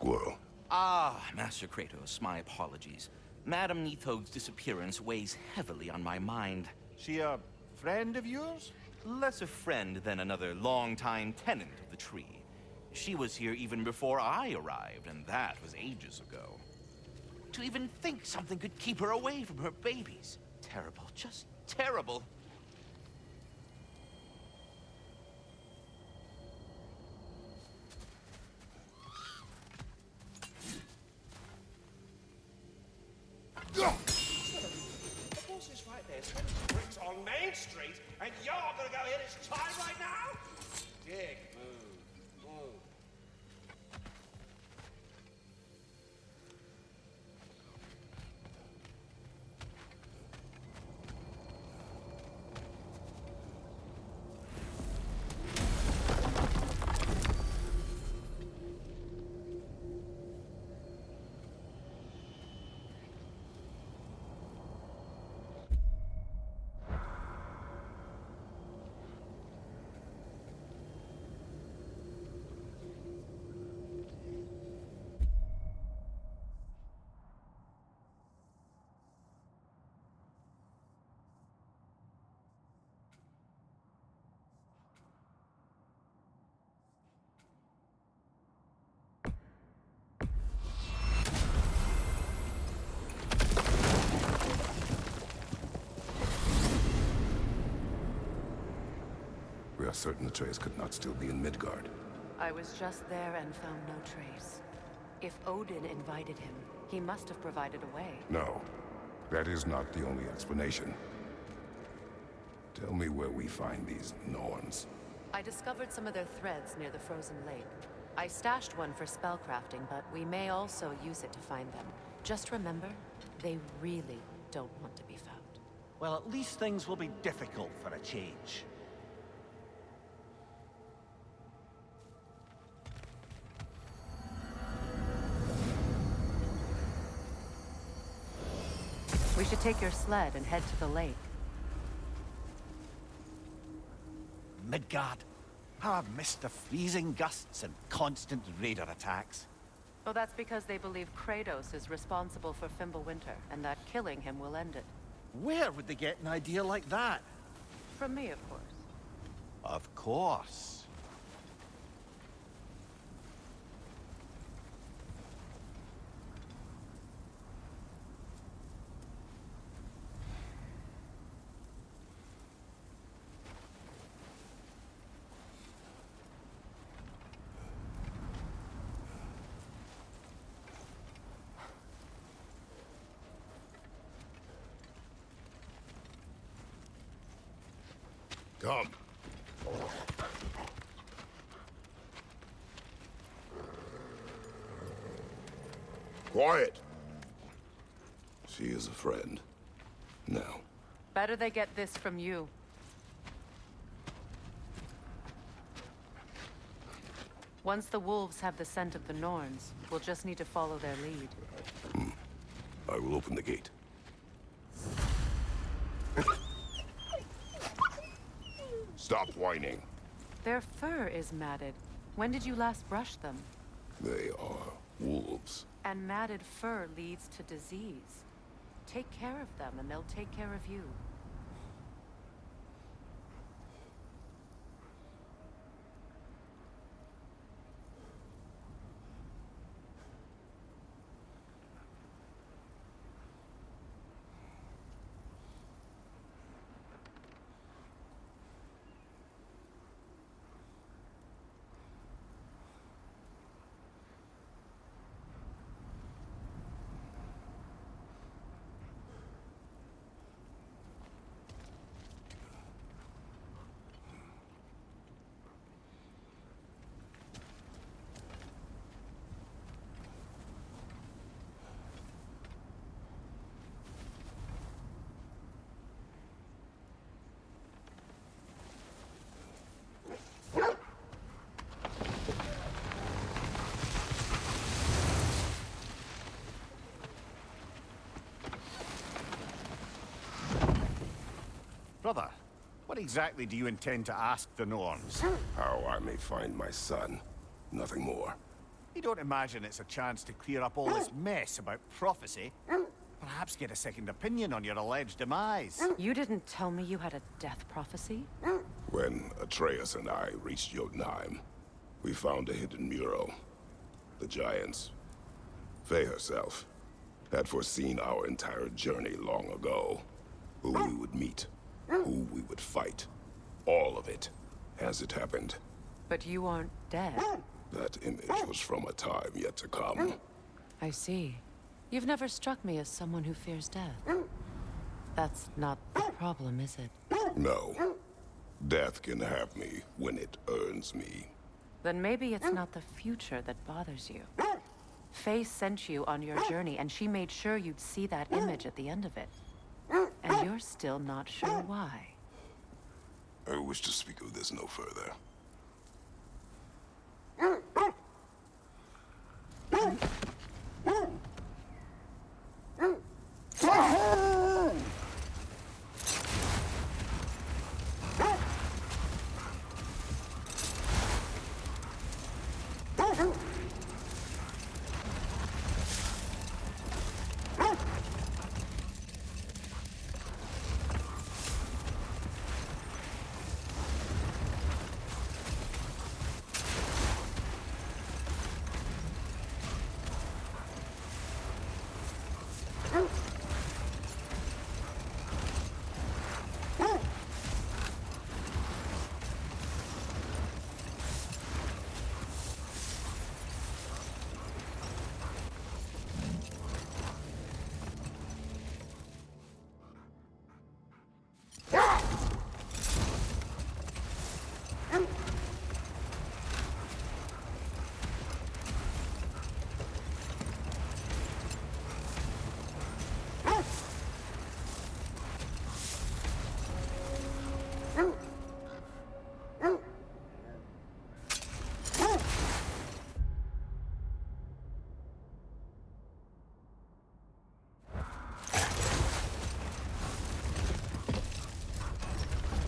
squirrel. Ah, Master Kratos, my apologies. Madame Nithog's disappearance weighs heavily on my mind. She a friend of yours? Less a friend than another longtime tenant of the tree. She was here even before I arrived, and that was ages ago. To even think something could keep her away from her babies. Terrible, just terrible. The boss is right there, swinging bricks on Main Street, and you're gonna go hit his time right now? Dick move. Move. We are certain Atreus could not still be in Midgard. I was just there and found no trace. If Odin invited him, he must have provided a way. No, that is not the only explanation. Tell me where we find these Norns. I discovered some of their threads near the frozen lake. I stashed one for spellcrafting, but we may also use it to find them. Just remember, they really don't want to be found. Well, at least things will be difficult for a change. We should take your sled and head to the lake. Midgard. How I've missed the freezing gusts and constant raider attacks. Well, that's because they believe Kratos is responsible for Fimbulwinter, and that killing him will end it. Where would they get an idea like that? From me, of course. Of course. Come. Quiet. She is a friend. Now. Better they get this from you. Once the wolves have the scent of the Norns, we'll just need to follow their lead. I will open the gate. Stop whining. Their fur is matted. When did you last brush them? They are wolves. And matted fur leads to disease. Take care of them, and they'll take care of you. Brother, what exactly do you intend to ask the Norns? How I may find my son. Nothing more. You don't imagine it's a chance to clear up all this mess about prophecy? Perhaps get a second opinion on your alleged demise. You didn't tell me you had a death prophecy? When Atreus and I reached Jotunheim, we found a hidden mural. The Giants, Faye herself, had foreseen our entire journey long ago. Who we would meet, who we would fight. All of it, as it happened. But you aren't dead. That image was from a time yet to come. I see. You've never struck me as someone who fears death. That's not the problem, is it? No. Death can have me when it earns me. Then maybe it's not the future that bothers you. Faye sent you on your journey, and she made sure you'd see that image at the end of it. And you're still not sure why. I wish to speak of this no further.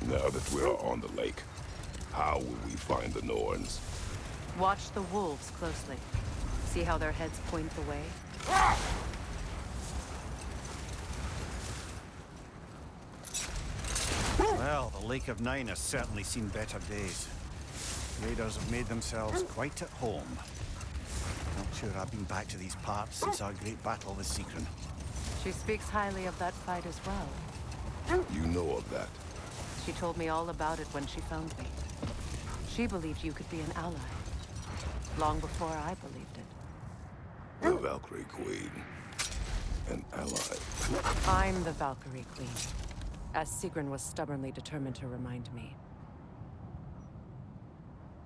Now that we're on the lake, how will we find the Norns? Watch the wolves closely. See how their heads point the way? Well, the Lake of Nine has certainly seen better days. Raiders have made themselves quite at home. Not sure I've been back to these parts since our great battle with Sigrun. She speaks highly of that fight as well. You know of that. She told me all about it when she found me. She believed you could be an ally. Long before I believed it. The Valkyrie Queen. An ally. I'm the Valkyrie Queen. As Sigrun was stubbornly determined to remind me.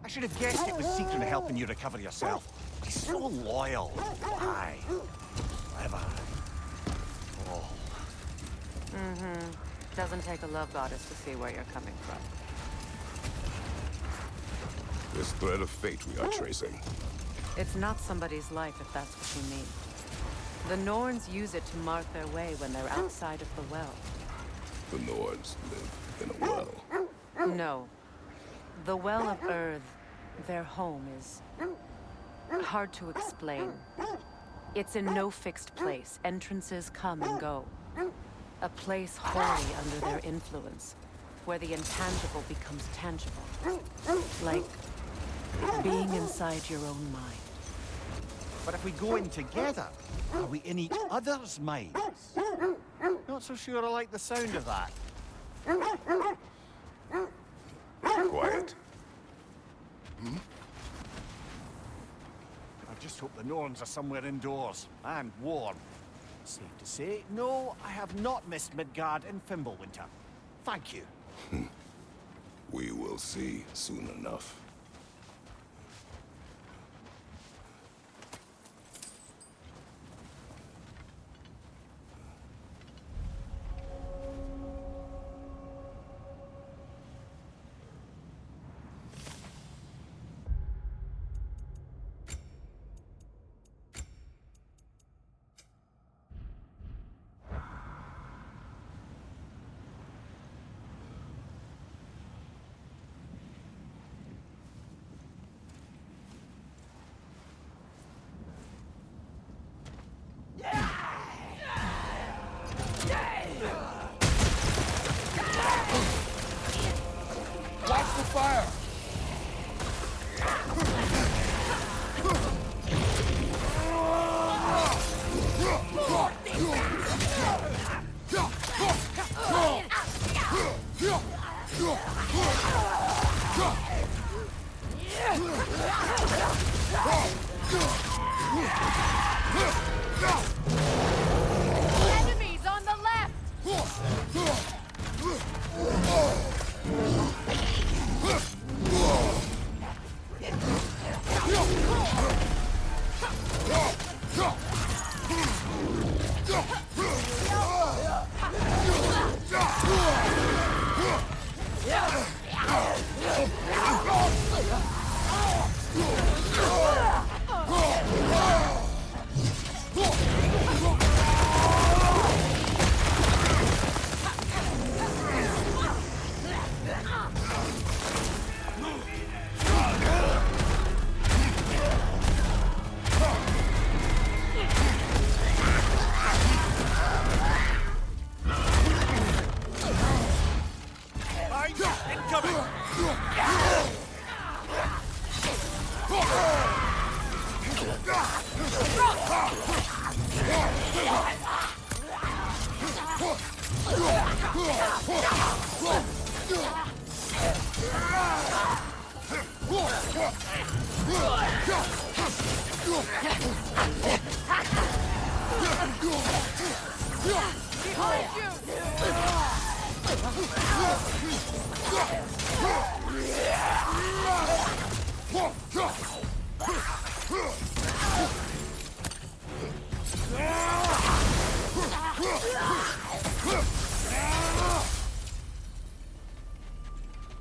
I should have guessed it was Sigrun helping you recover yourself. She's so loyal. Why? Clever. Oh. Doesn't take a love goddess to see where you're coming from. This thread of fate we are tracing. It's not somebody's life, if that's what you mean. The Norns use it to mark their way when they're outside of the well. The Norns live in a well. No. The Well of Earth, their home, is hard to explain. It's in no fixed place. Entrances come and go. A place wholly under their influence, where the intangible becomes tangible. Like being inside your own mind. But if we go in together, are we in each other's minds? Not so sure I like the sound of that. Quiet. I just hope the Norns are somewhere indoors and warm. Safe to say, no, I have not missed Midgard in Fimbulwinter. Thank you. We will see soon enough. fire! Enemies on the left!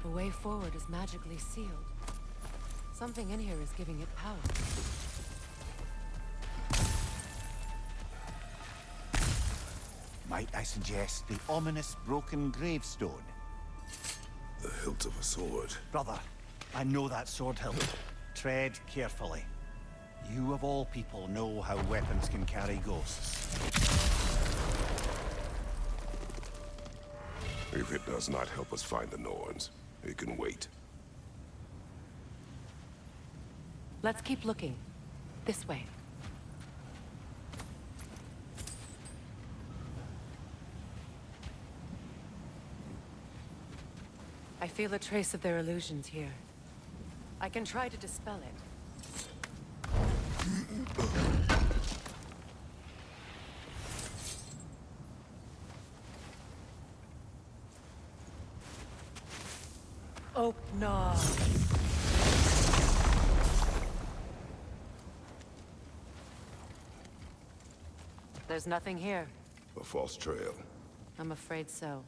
The way forward is magically sealed. Something in here is giving it power. Might I suggest the ominous broken gravestone? The hilt of a sword. Brother, I know that sword hilt. Tread carefully. You of all people know how weapons can carry ghosts. If it does not help us find the Norns, it can wait. Let's keep looking. This way. I feel a trace of their illusions here. I can try to dispel it. Oh, no. There's nothing here. A false trail. I'm afraid so.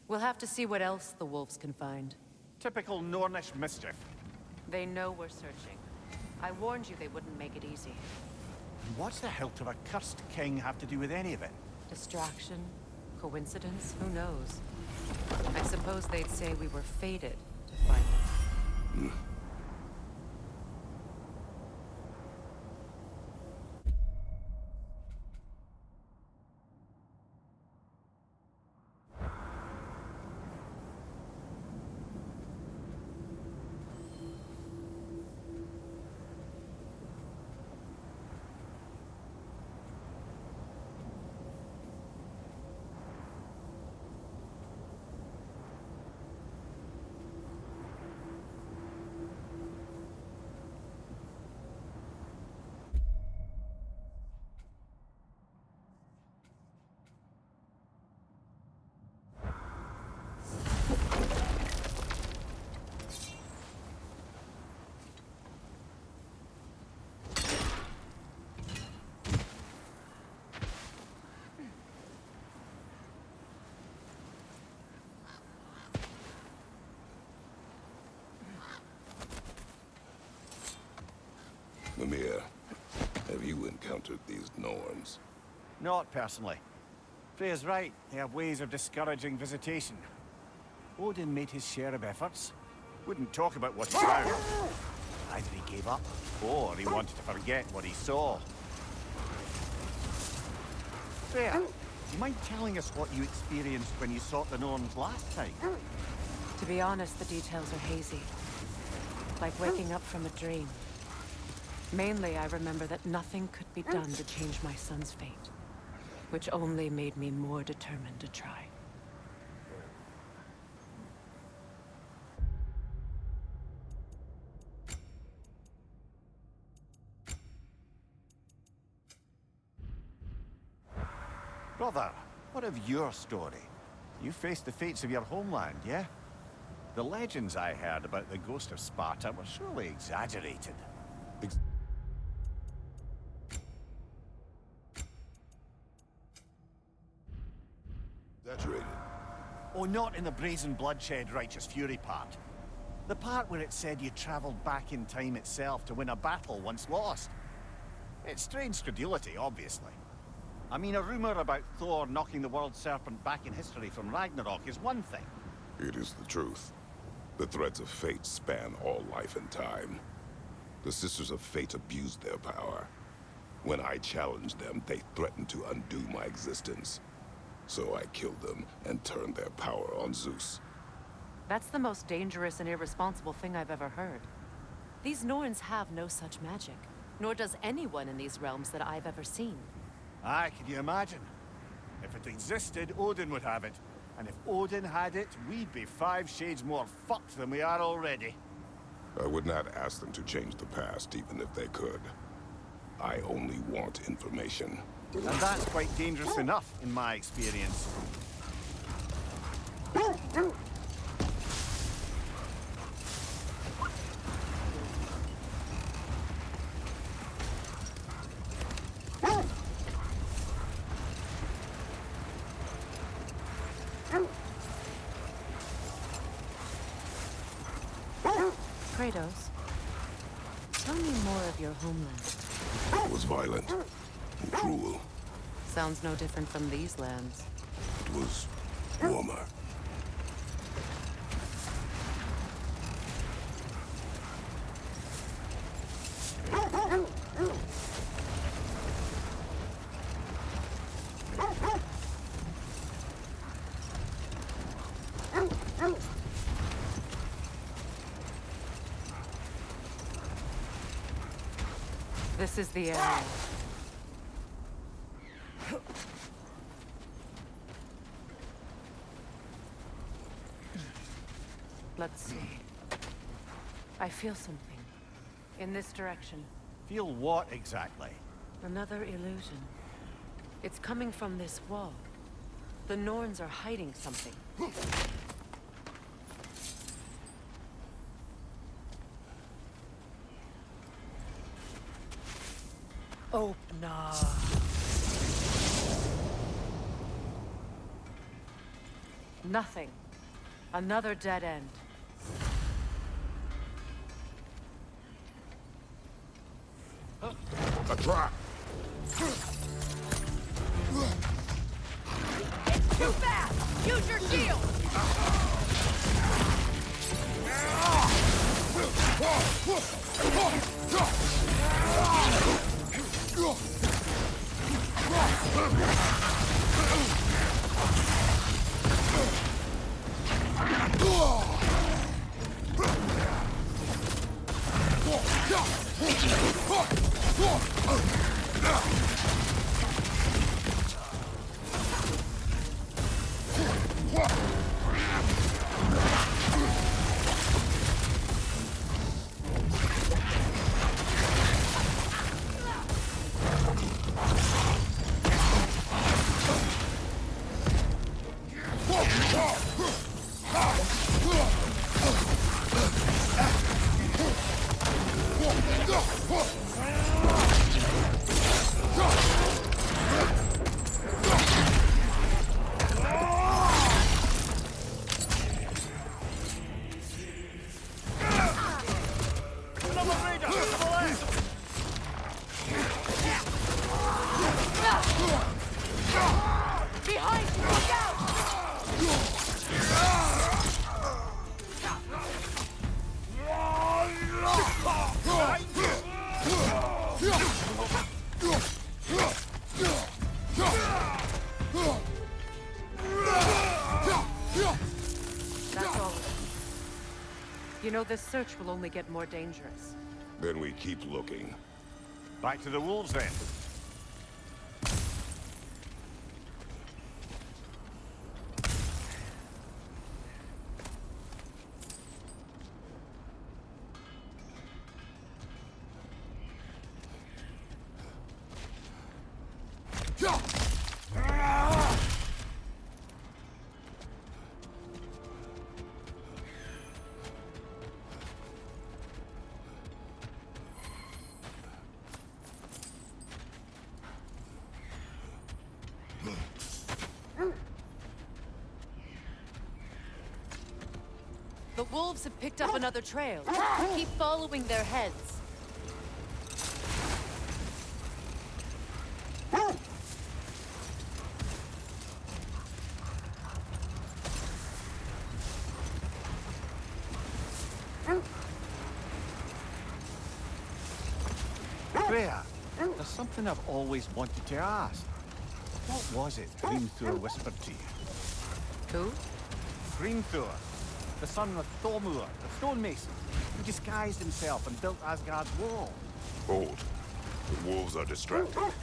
We'll have to see what else the wolves can find. Typical Nornish mischief. They know we're searching. I warned you they wouldn't make it easy. And what's the hilt of a cursed king have to do with any of it? Distraction? Coincidence? Who knows? I suppose they'd say we were fated to find it. Mimir, have you encountered these Norns? Not personally. Freya's right. They have ways of discouraging visitation. Odin made his share of efforts. Wouldn't talk about what he found. Either he gave up, or he wanted to forget what he saw. Freya, do you mind telling us what you experienced when you sought the Norns last time? To be honest, the details are hazy. Like waking up from a dream. Mainly, I remember that nothing could be done to change my son's fate, which only made me more determined to try. Brother, what of your story? You faced the fates of your homeland, yeah? The legends I heard about the ghost of Sparta were surely exaggerated. Exaggerated. Oh, not in the brazen bloodshed righteous fury part. The part where it said you traveled back in time itself to win a battle once lost. It's strange credulity, obviously. I mean, a rumor about Thor knocking the world serpent back in history from Ragnarok is one thing. It is the truth. The threads of fate span all life and time. The Sisters of Fate abused their power. When I challenged them, they threatened to undo my existence. So I killed them and turned their power on Zeus. That's the most dangerous and irresponsible thing I've ever heard. These Norns have no such magic, nor does anyone in these realms that I've ever seen. Aye, can you imagine? If it existed, Odin would have it. And if Odin had it, we'd be 5 shades more fucked than we are already. I would not ask them to change the past, even if they could. I only want information. And that's quite dangerous enough, in my experience. Kratos, tell me more of your homeland. It was violent and cruel. Sounds no different from these lands. It was warmer. This is the area. Let's see. I feel something. In this direction. Feel what exactly? Another illusion. It's coming from this wall. The Norns are hiding something. Open up. Nothing. Another dead end. A trap! It's too fast! Use your shield! know, this search will only get more dangerous. Then we keep looking. Back to the wolves, then. The wolves have picked up another trail. Keep following their heads. Freya, there's something I've always wanted to ask. What was it Hrimthur whispered to you? Who? Hrimthur, the son of Thormur, the stonemason, who disguised himself and built Asgard's wall. Hold. The wolves are distracted.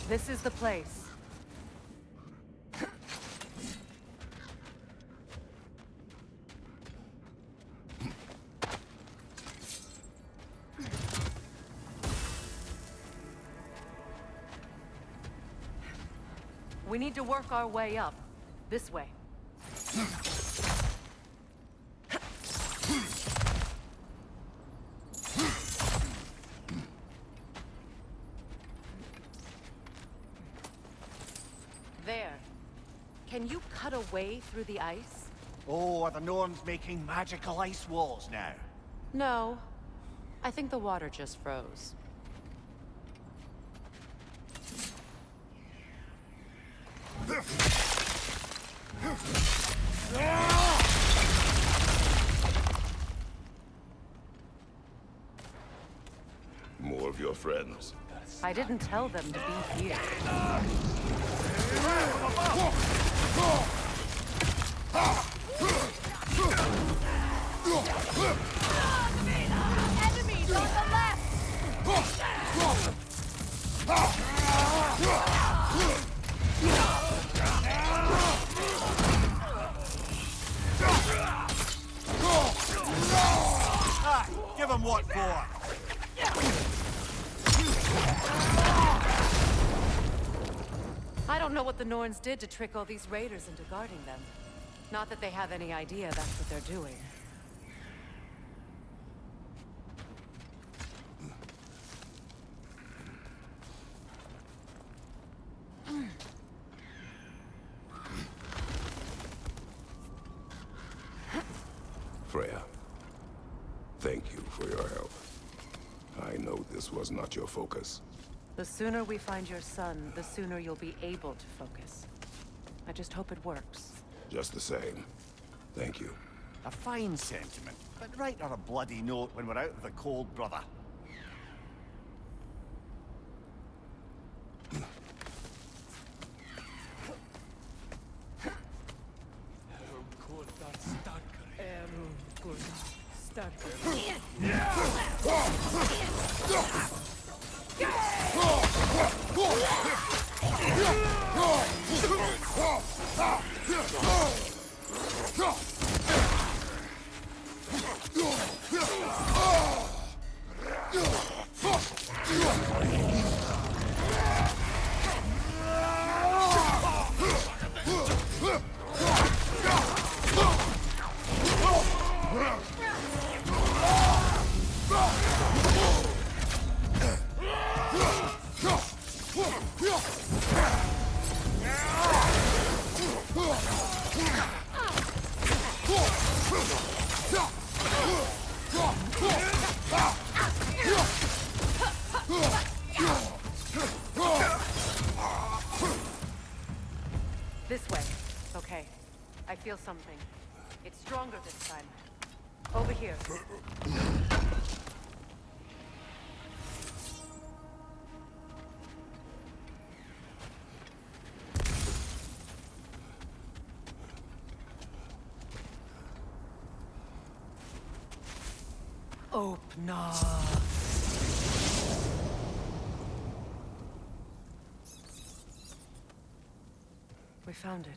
This is the place. We need to work our way up. This way. There. Can you cut a way through the ice? Oh, are the Norns making magical ice walls now? No. I think the water just froze. More of your friends. I didn't tell them to be here. Enemies on the left! Give him what for? I don't know what the Norns did to trick all these raiders into guarding them. Not that they have any idea that's what they're doing. Freya, thank you for your help. I know this was not your focus. The sooner we find your son, the sooner you'll be able to focus. I just hope it works. Just the same, thank you. A fine sentiment, but write her a bloody note when we're out of the cold, brother. This way. Okay. I feel something. It's stronger this time. Over here. Open up. We found it.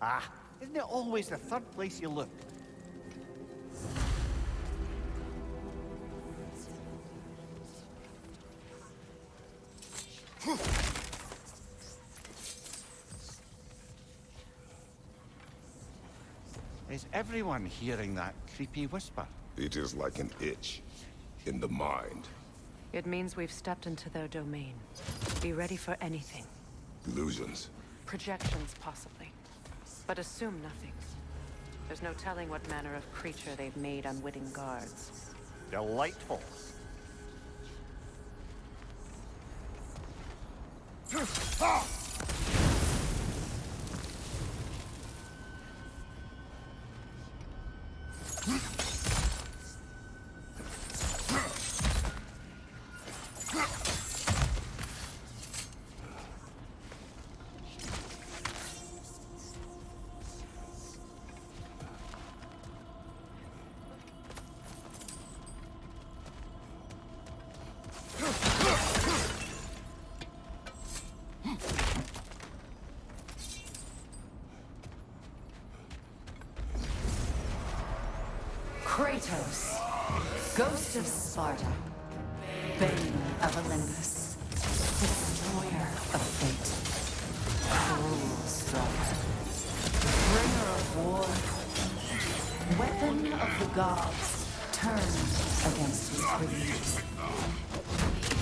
Ah, isn't it always the third place you look? Is everyone hearing that creepy whisper? It is like an itch in the mind. It means we've stepped into their domain. Be ready for anything. Illusions. Projections, possibly. But assume nothing. There's no telling what manner of creature they've made unwitting guards. Delightful. Kratos, Ghost of Sparta, Bane of Olympus, Destroyer of Fate, Cruel Striker, Bringer of War, Weapon of the Gods, turned against his creatures.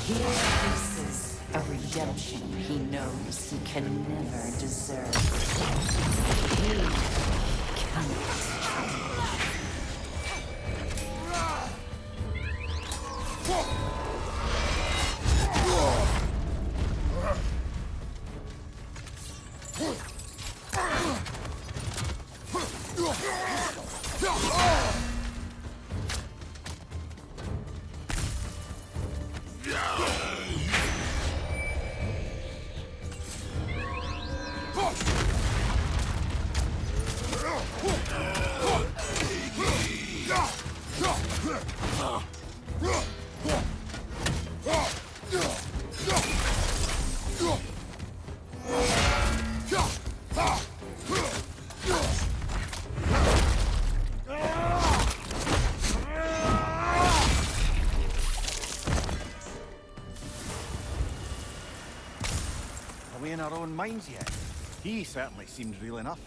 He faces a redemption he knows he can never deserve. He cannot. Are we in our own minds yet? He certainly seems real enough.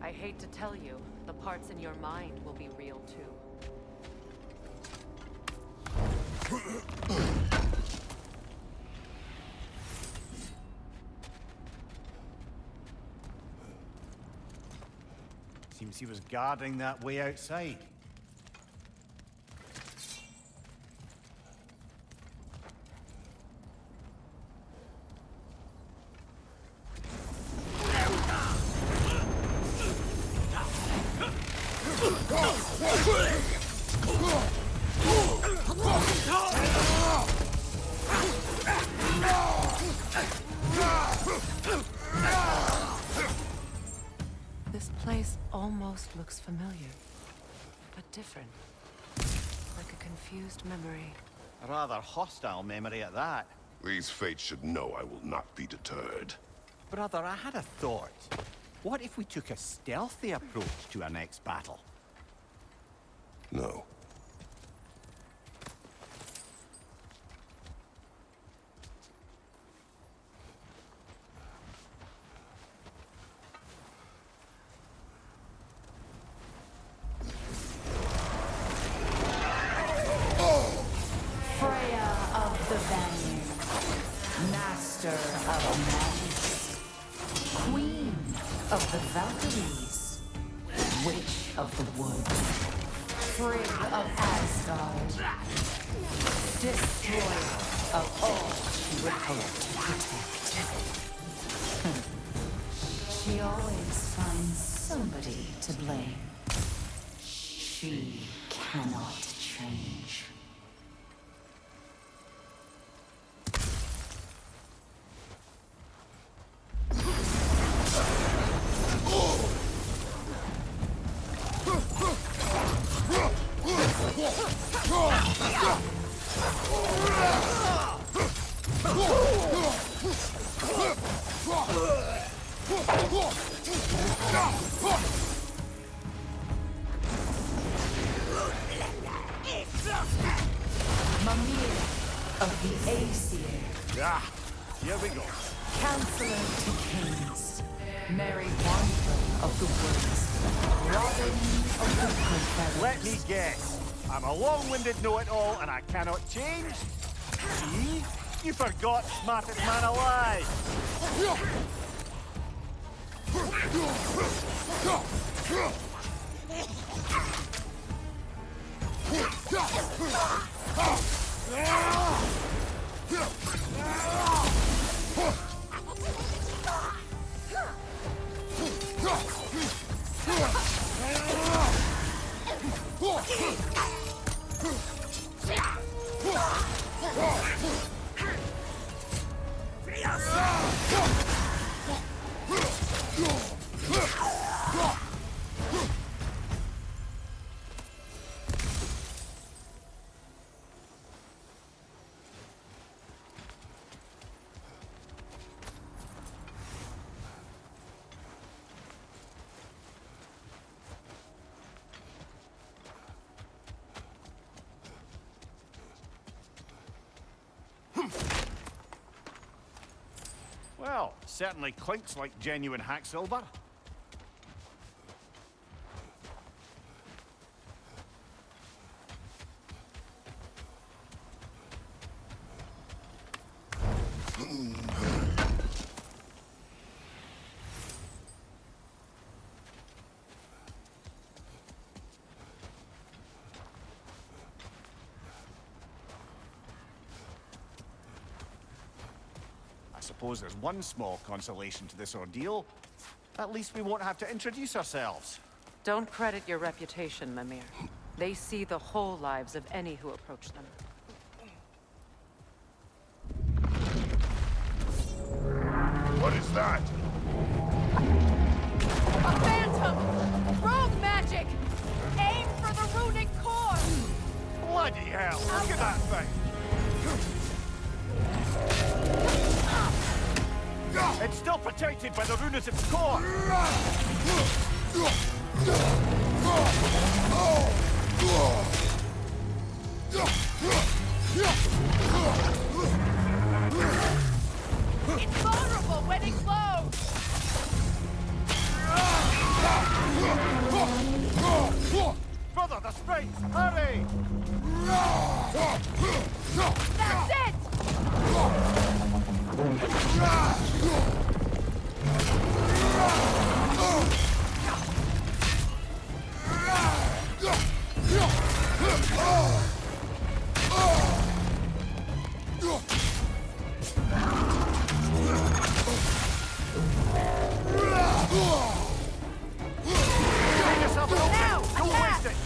I hate to tell you, the parts in your mind will be real too. Seems he was guarding that way outside. This place almost looks familiar, but different. Like a confused memory. A rather hostile memory at that. These fates should know I will not be deterred. Brother, I had a thought. What if we took a stealthy approach to our next battle? No. Freya of the Vanir, Master of Magic, Queen of the Valkyries, Witch of the Woods, Frigg of Asgard, Destroyer of all she would hope to protect. She always finds somebody to blame. She cannot change. Mimir of the Aesir. Ah, here we go. Counselor to kings. Mary Wanderer of the woods. Robin of the Confederates. Let me guess. I'm a long-winded know-it-all and I cannot change? See? You forgot smartest man alive. Well, certainly clinks like genuine hack silver. I suppose there's one small consolation to this ordeal. At least we won't have to introduce ourselves. Don't credit your reputation, Mimir. They see the whole lives of any who approach them. What is that? A phantom! Rogue magic! Aim for the runic core! Bloody hell! Look at that thing! It's still protected by the rune at its core! It's vulnerable when it glows! Brother, the springs! Hurry! That's it! Get yourself an opening! Now, Don't attack! waste it!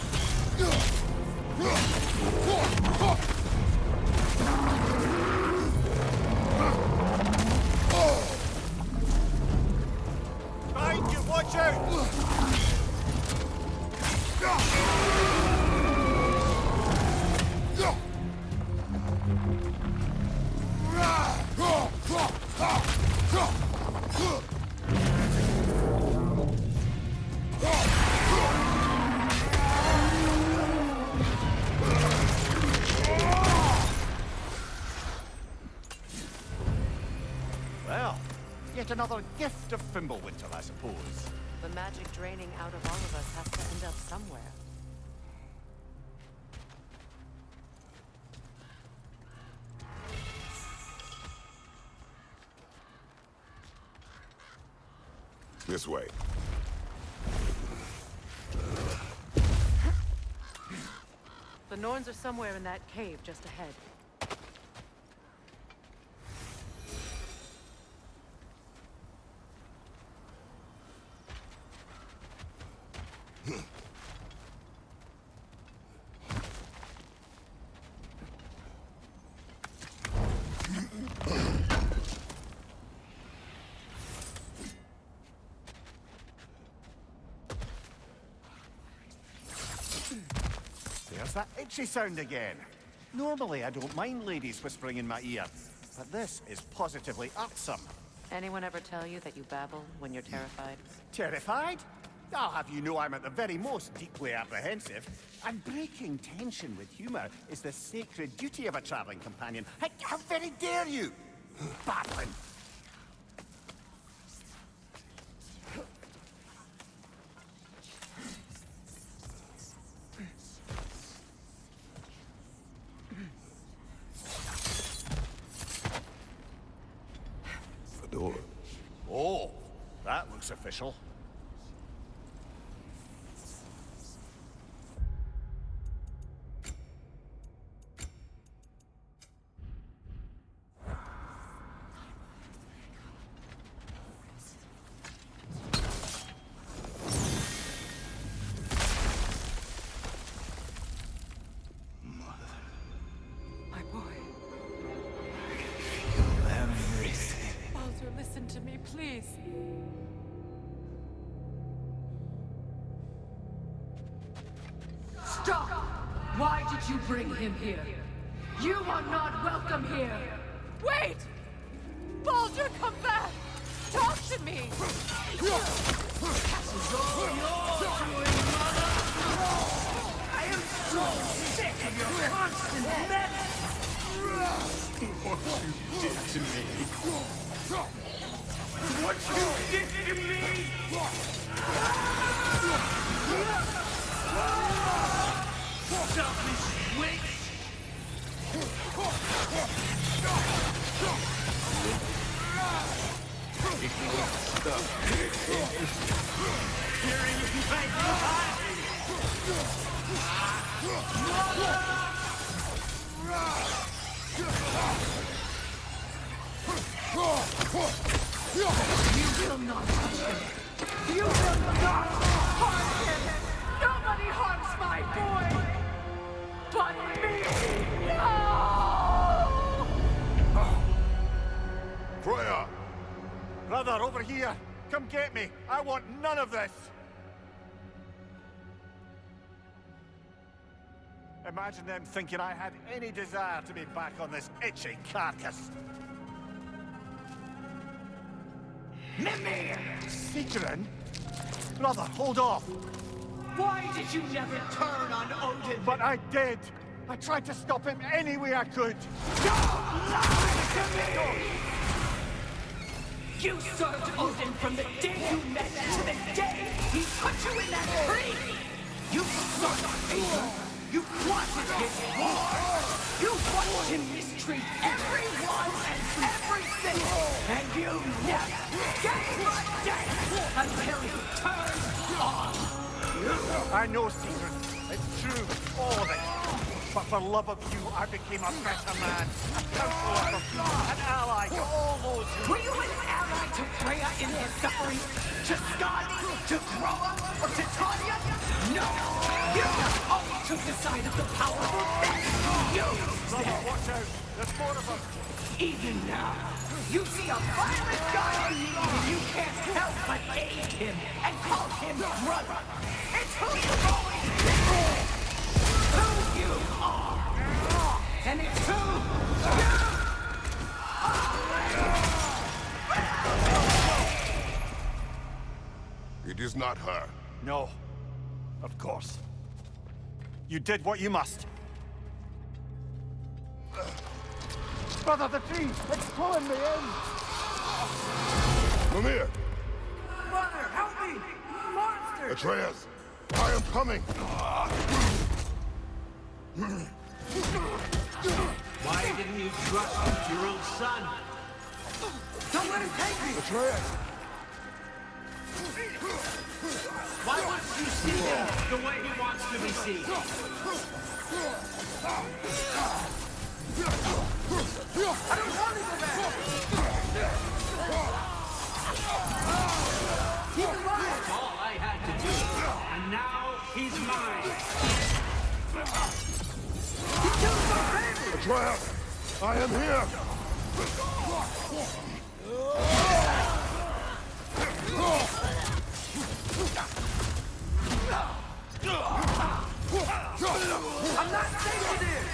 Behind you, watch out! Well, yet another gift of Fimbulwinter, I suppose. The magic draining out of all of us has to end up somewhere. This way. The The Norns are somewhere in that cave just ahead. There's that itchy sound again. Normally, I don't mind ladies whispering in my ear, but this is positively irksome. Anyone ever tell you that you babble when you're terrified? Terrified? I'll have you know I'm at the very most deeply apprehensive. And breaking tension with humor is the sacred duty of a traveling companion. How very dare you? Babbling. The door. Oh, that looks official. My boy. Everything. Baldur, listen to me, please. Stop! Why did you bring him here? You are not welcome here! Wait! Baldur, come back! Talk to me! I am so sick of your constant menace! What you did to me. What you did to me! Selfish witch! You will not touch him! You will not harm him! Nobody harms my boy! But me! No! Freya! Brother, over here! Come get me! I want none of this! Imagine them thinking I had any desire to be back on this itchy carcass. Mimir! Sigrun? Brother, hold off! Why did you never turn on Odin? But I did! I tried to stop him any way I could! Don't lie to me! You served Odin from the day you met to the day he put you in that tree! You sought favor! You wanted his war! You watched him mistreat everyone and everything! And you never gave a damn until he turned on you! I know, Caesar. It's true, all of it. But for love of you, I became a better man, a counselor for you, an ally to all those who... Were you an ally to Freya in her suffering? To Skadi? To Groa? Or to Tanya? No! You only took the side of the powerful men! You Brother, said, watch out. There's more of them. even now, you see a violent guy in need and you can't help but aid him and call him brother! It's who you've always been! Who you are! And it's who you It is not her. No. Of course. You did what you must. Brother, the tree! It's pulling me in! Mimir! Brother, help me! Monster! Atreus! I am coming! Why didn't you trust your own son? Don't let him take me! Atreus! Why wouldn't you see him the way he wants to be seen? I don't want to go back! Keep him alive! That's all I had to do. And now he's mine. He killed my family! Atreus, I am here! I'm not safe in here!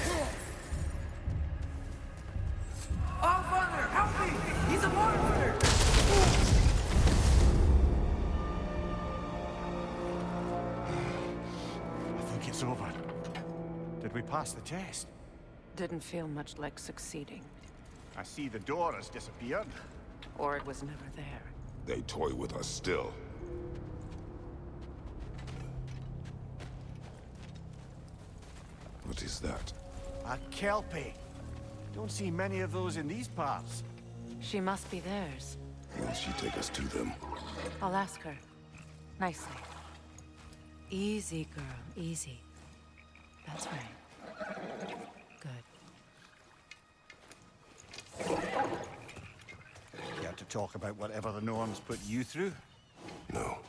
Oh, Father, help me! He's a monster! I think it's over. Did we pass the test? Didn't feel much like succeeding. I see the door has disappeared. Or it was never there. They toy with us still. What is that? A Kelpie. Don't see many of those in these parts. She must be theirs. Will she take us to them? I'll ask her. Nicely. Easy, girl. Easy. That's right. Good. Care to talk about whatever the Norns put you through? No.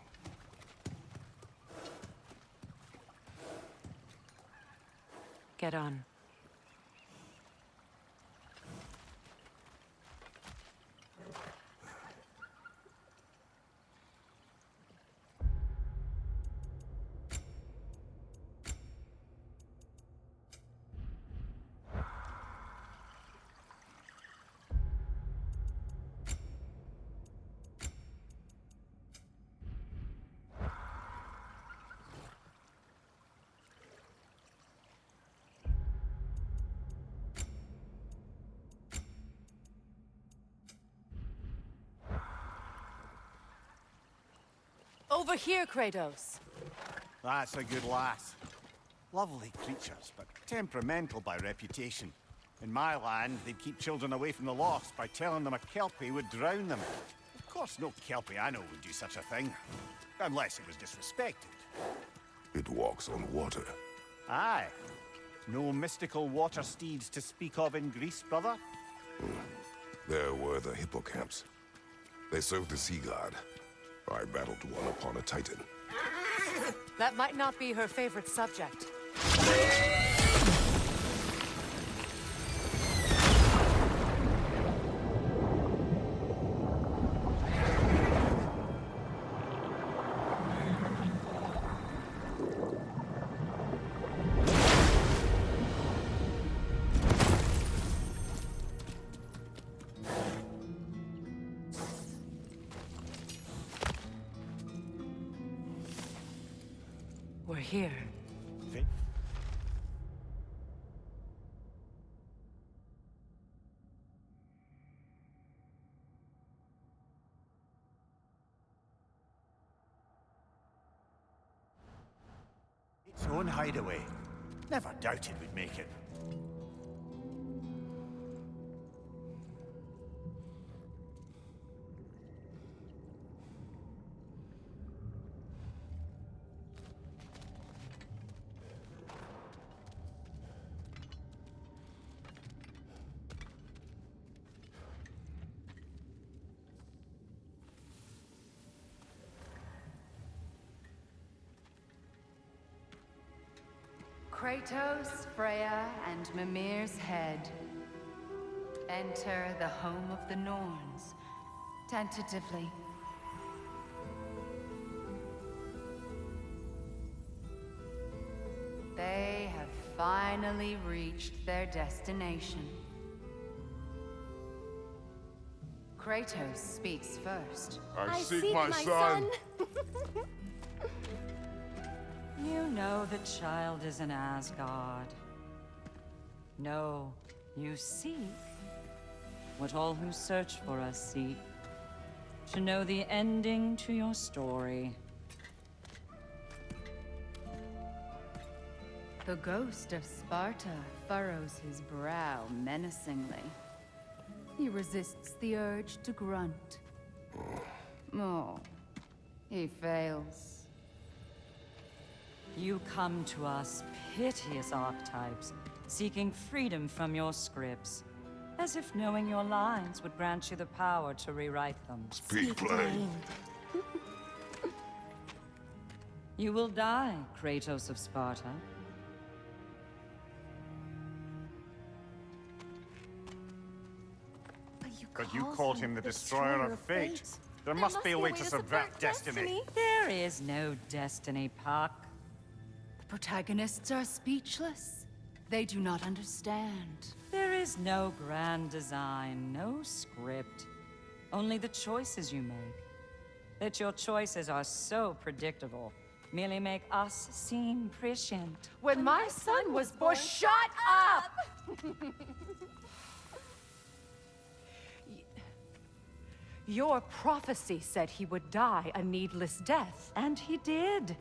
Get on. Over here, Kratos! That's a good lass. Lovely creatures, but temperamental by reputation. In my land, they'd keep children away from the lost by telling them a Kelpie would drown them. Of course, no Kelpie I know would do such a thing. Unless it was disrespected. It walks on water. Aye. No mystical water steeds to speak of in Greece, brother? There were the hippocamps. They served the sea god. I battled one upon a titan. That might not be her favorite subject. We're here. Its own hideaway. Never doubted we'd make it. Kratos, Freya, and Mimir's head. Enter the home of the Norns, tentatively. They have finally reached their destination. Kratos speaks first. I seek my son. You know the child is in Asgard. No, you seek what all who search for us seek. To know the ending to your story. The ghost of Sparta furrows his brow menacingly. He resists the urge to grunt. Oh, He fails. You come to us, piteous archetypes, seeking freedom from your scripts, as if knowing your lines would grant you the power to rewrite them. Speak plain. You will die, Kratos of Sparta. But you called him the Destroyer of Fate. There must be a way to subvert destiny. There is no destiny, Puck. The protagonists are speechless. They do not understand. There is no grand design, no script. Only the choices you make. That your choices are so predictable merely make us seem prescient. When my son was born, shut up! Your prophecy said he would die a needless death. And he did.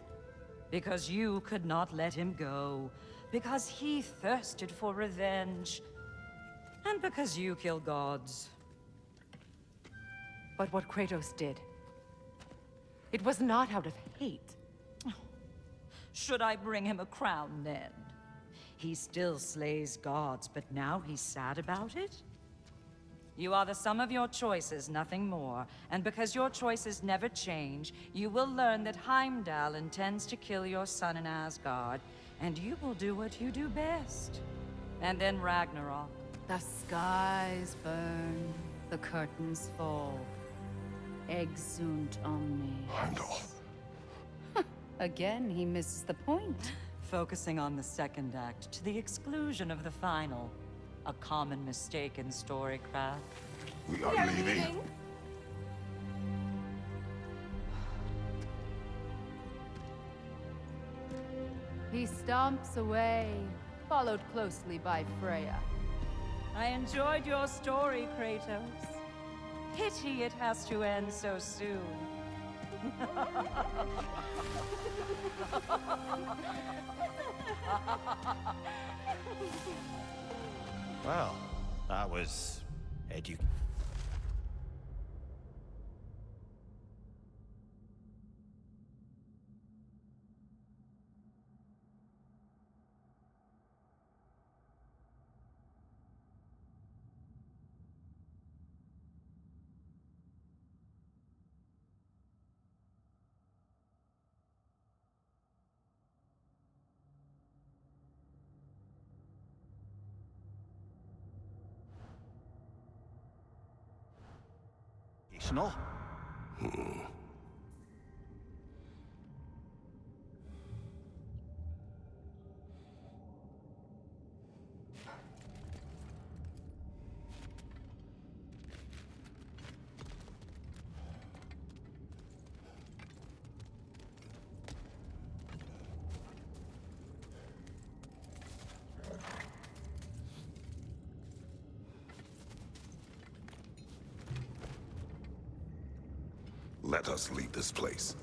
Because you could not let him go. Because he thirsted for revenge. And because you kill gods. But what Kratos did, it was not out of hate. Should I bring him a crown then? He still slays gods, but now he's sad about it? You are the sum of your choices, nothing more. And because your choices never change, you will learn that Heimdall intends to kill your son in Asgard, and you will do what you do best. And then Ragnarok. The skies burn, the curtains fall. Exunt omnes. Heimdall. Again, he misses the point. Focusing on the second act to the exclusion of the final. A common mistake in storycraft. We are leaving. He stomps away, followed closely by Freya. I enjoyed your story, Kratos. Pity it has to end so soon. Well, that was educational. Let us leave this place.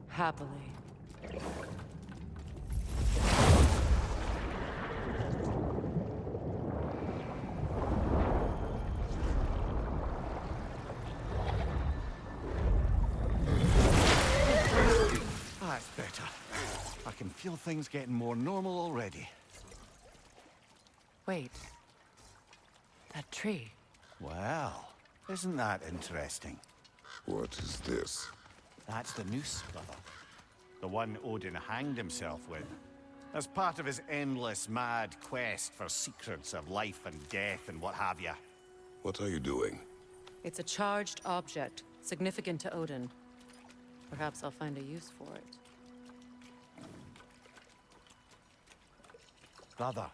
Happily. That's better. I can feel things getting more normal already. Wait. That tree. Well, isn't that interesting? What is this? That's the noose, brother. The one Odin hanged himself with. As part of his endless, mad quest for secrets of life and death and what have you. What are you doing? It's a charged object, significant to Odin. Perhaps I'll find a use for it. Brother,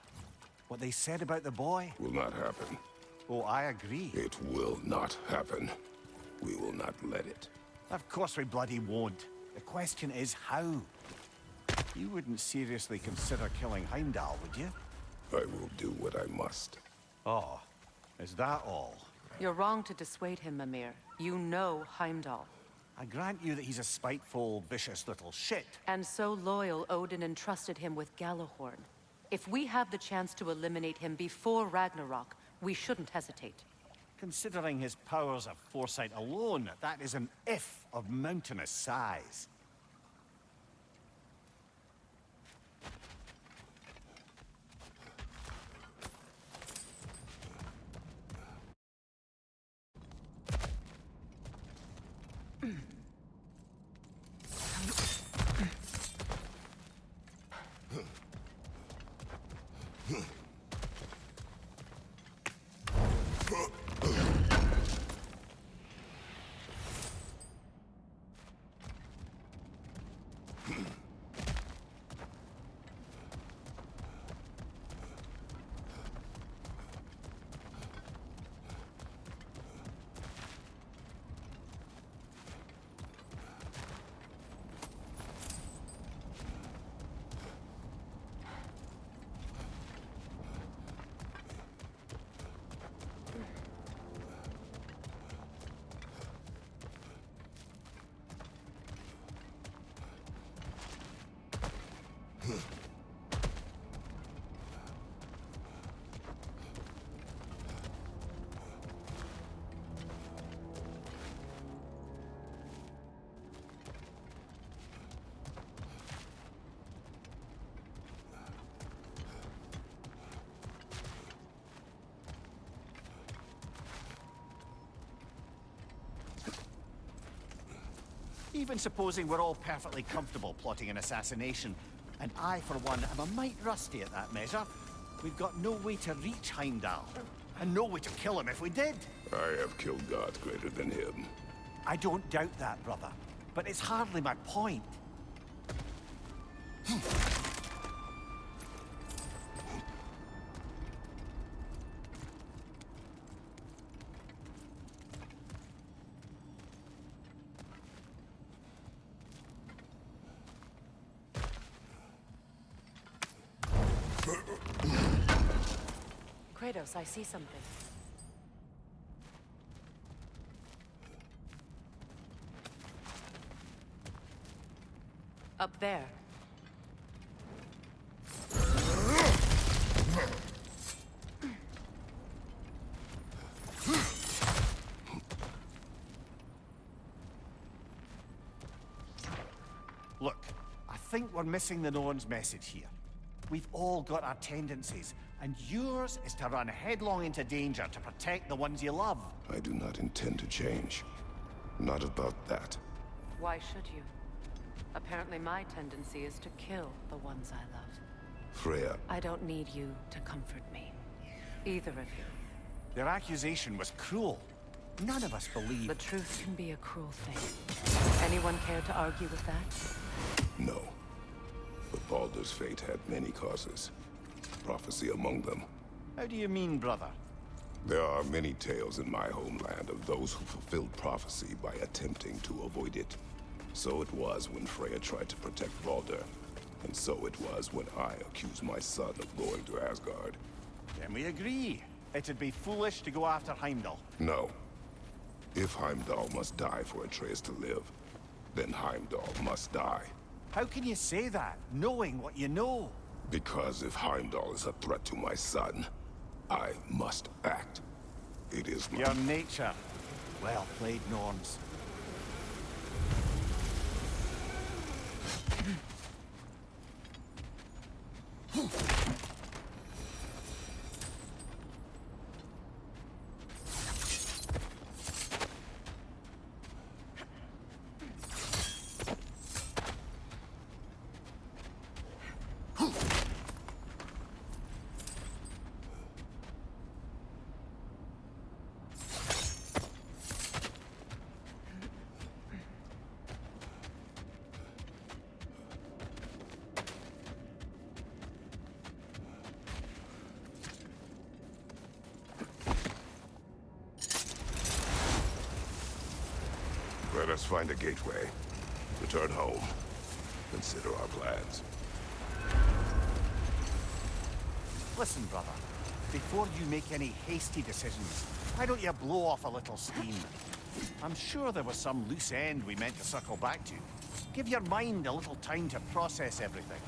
what they said about the boy? Will not happen. Oh, I agree. It will not happen. We will not let it. Of course we bloody won't. The question is how? You wouldn't seriously consider killing Heimdall, would you? I will do what I must. Oh, is that all? You're wrong to dissuade him, Mimir. You know Heimdall. I grant you that he's a spiteful, vicious little shit. And so loyal, Odin entrusted him with Gjallarhorn. If we have the chance to eliminate him before Ragnarok, we shouldn't hesitate. Considering his powers of foresight alone, that is an if of mountainous size. Even supposing we're all perfectly comfortable plotting an assassination, and I, for one, am a mite rusty at that measure, we've got no way to reach Heimdall, and no way to kill him if we did. I have killed gods greater than him. I don't doubt that, brother, but it's hardly my point. Kratos, I see something. Up there. Look, I think we're missing the Norn's message here. We've all got our tendencies, and yours is to run headlong into danger to protect the ones you love. I do not intend to change. Not about that. Why should you? Apparently my tendency is to kill the ones I love. Freya, I don't need you to comfort me. Either of you. Their accusation was cruel. None of us believe. The truth can be a cruel thing. Anyone care to argue with that? no. But Baldur's fate had many causes. Prophecy among them. How do you mean, brother? There are many tales in my homeland of those who fulfilled prophecy by attempting to avoid it. So it was when Freya tried to protect Baldur. And so it was when I accused my son of going to Asgard. Then we agree. It'd be foolish to go after Heimdall. No. If Heimdall must die for Atreus to live, then Heimdall must die. How can you say that, knowing what you know? Because if Heimdall is a threat to my son, I must act. It is my... Your nature. Well played, Norns. Let us find a gateway. Return home. Consider our plans. Listen, brother. Before you make any hasty decisions, why don't you blow off a little steam? I'm sure there was some loose end we meant to circle back to. Give your mind a little time to process everything.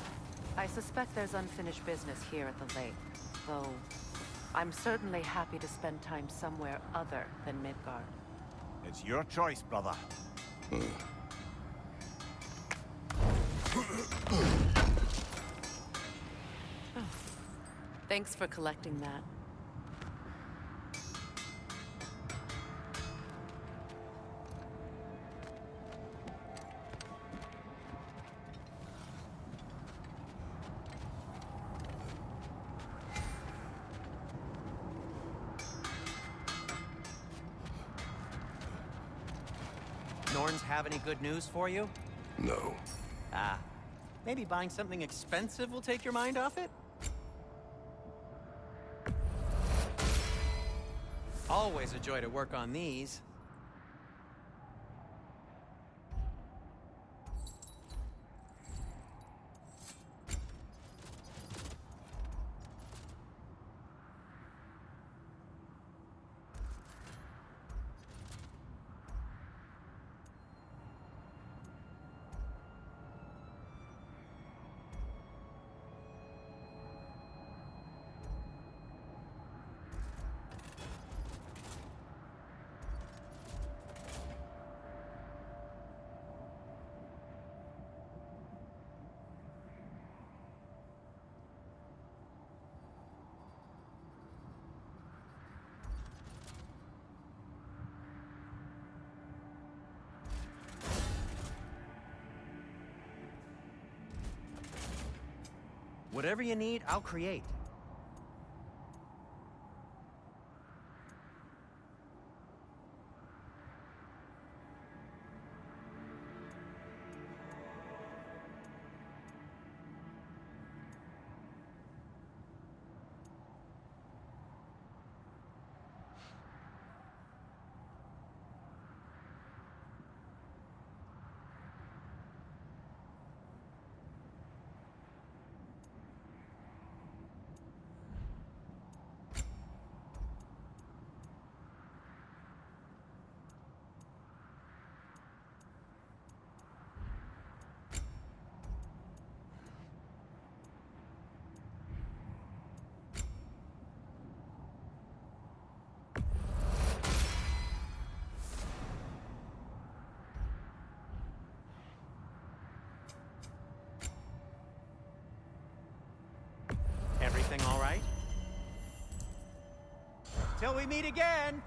I suspect there's unfinished business here at the lake, though I'm certainly happy to spend time somewhere other than Midgard. It's your choice, brother. Thanks for collecting that. Norns have any good news for you? No. Ah, maybe buying something expensive will take your mind off it? Always a joy to work on these. Whatever you need, I'll create. Everything all right? Till we meet again!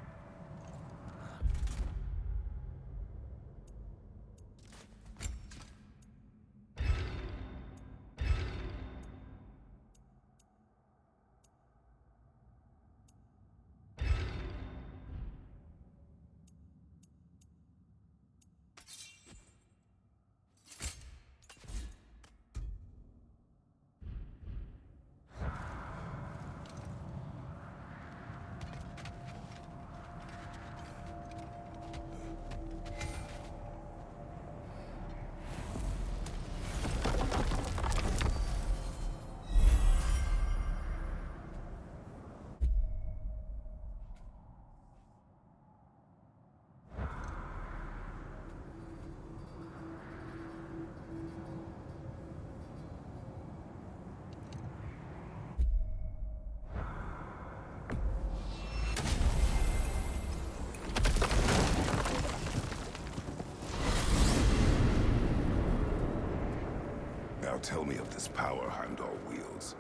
Now tell me of this power Heimdall wields.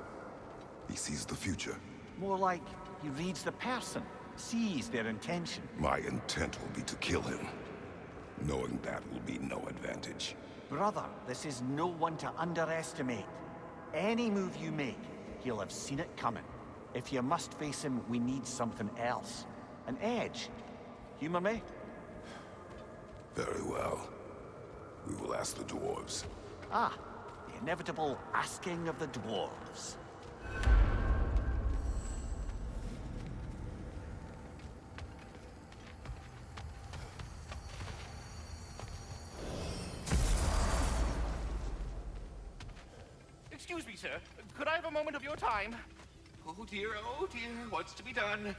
He sees the future. More like he reads the person, sees their intention. My intent will be to kill him. Knowing that will be no advantage. Brother, this is no one to underestimate. Any move you make, he'll have seen it coming. If you must face him, we need something else. An edge. Humor me? Very well. We will ask the dwarves. Ah, the inevitable asking of the dwarves. Excuse me, sir. Could I have a moment of your time? Oh dear, what's to be done?